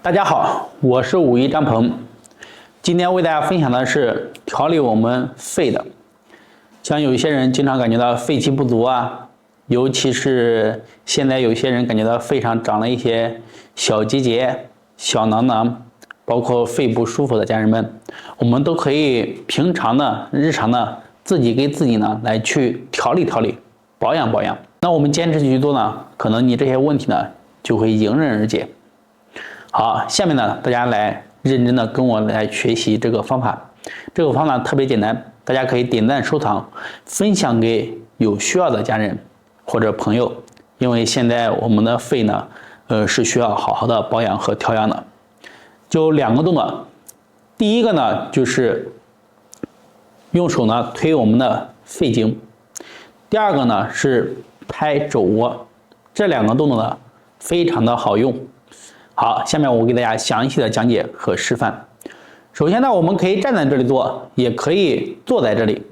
大家好，我是武医张鹏，今天为大家分享的是调理我们肺的。像有一些人经常感觉到肺气不足啊，尤其是现在有些人感觉到肺上长了一些小结节、小囊囊，包括肺不舒服的家人们，我们都可以平常的、日常的自己给自己呢来去调理调理、保养保养。那我们坚持去做呢，可能你这些问题呢就会迎刃而解。好，下面呢，大家来认真的跟我来学习这个方法。这个方法特别简单，大家可以点赞收藏，分享给有需要的家人或者朋友。因为现在我们的肺呢，是需要好好的保养和调养的。就两个动作，第一个呢就是用手呢推我们的肺经，第二个呢是拍肘窝。这两个动作呢非常的好用。好，下面我给大家详细的讲解和示范。首先呢，我们可以站在这里做，也可以坐在这里，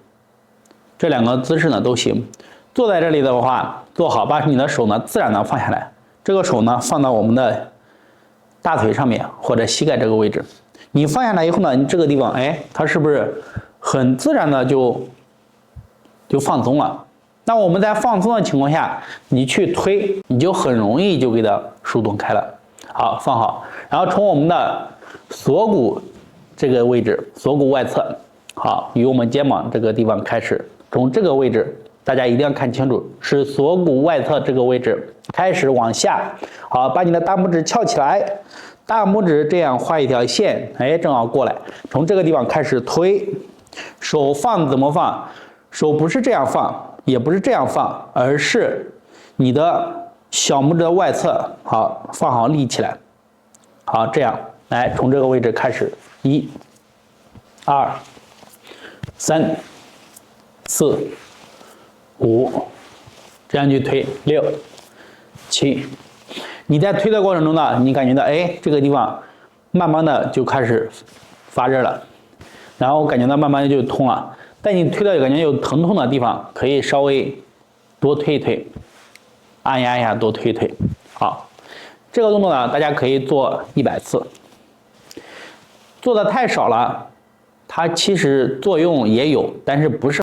这两个姿势呢都行。坐在这里的话，坐好，把你的手呢自然的放下来，这个手呢放到我们的大腿上面或者膝盖这个位置。你放下来以后呢，你这个地方，它是不是很自然的就放松了？那我们在放松的情况下，你去推，你就很容易就给它疏通开了。好，放好，然后从我们的锁骨这个位置，锁骨外侧，好，与我们肩膀这个地方开始，从这个位置，大家一定要看清楚，是锁骨外侧这个位置开始往下。好，把你的大拇指翘起来，大拇指这样画一条线，正好过来，从这个地方开始推。手放怎么放？手不是这样放，也不是这样放，而是你的小拇指的外侧，好，放好立起来，好，这样来从这个位置开始，1、2、3、4、5，这样去推，6、7。你在推的过程中呢，你感觉到这个地方慢慢的就开始发热了，然后感觉到慢慢的就通了。但你推到感觉有疼痛的地方，可以稍微多推一推。按压一下，多推一推。好，这个动作呢，大家可以做100次。做的太少了，它其实作用也有，但是不是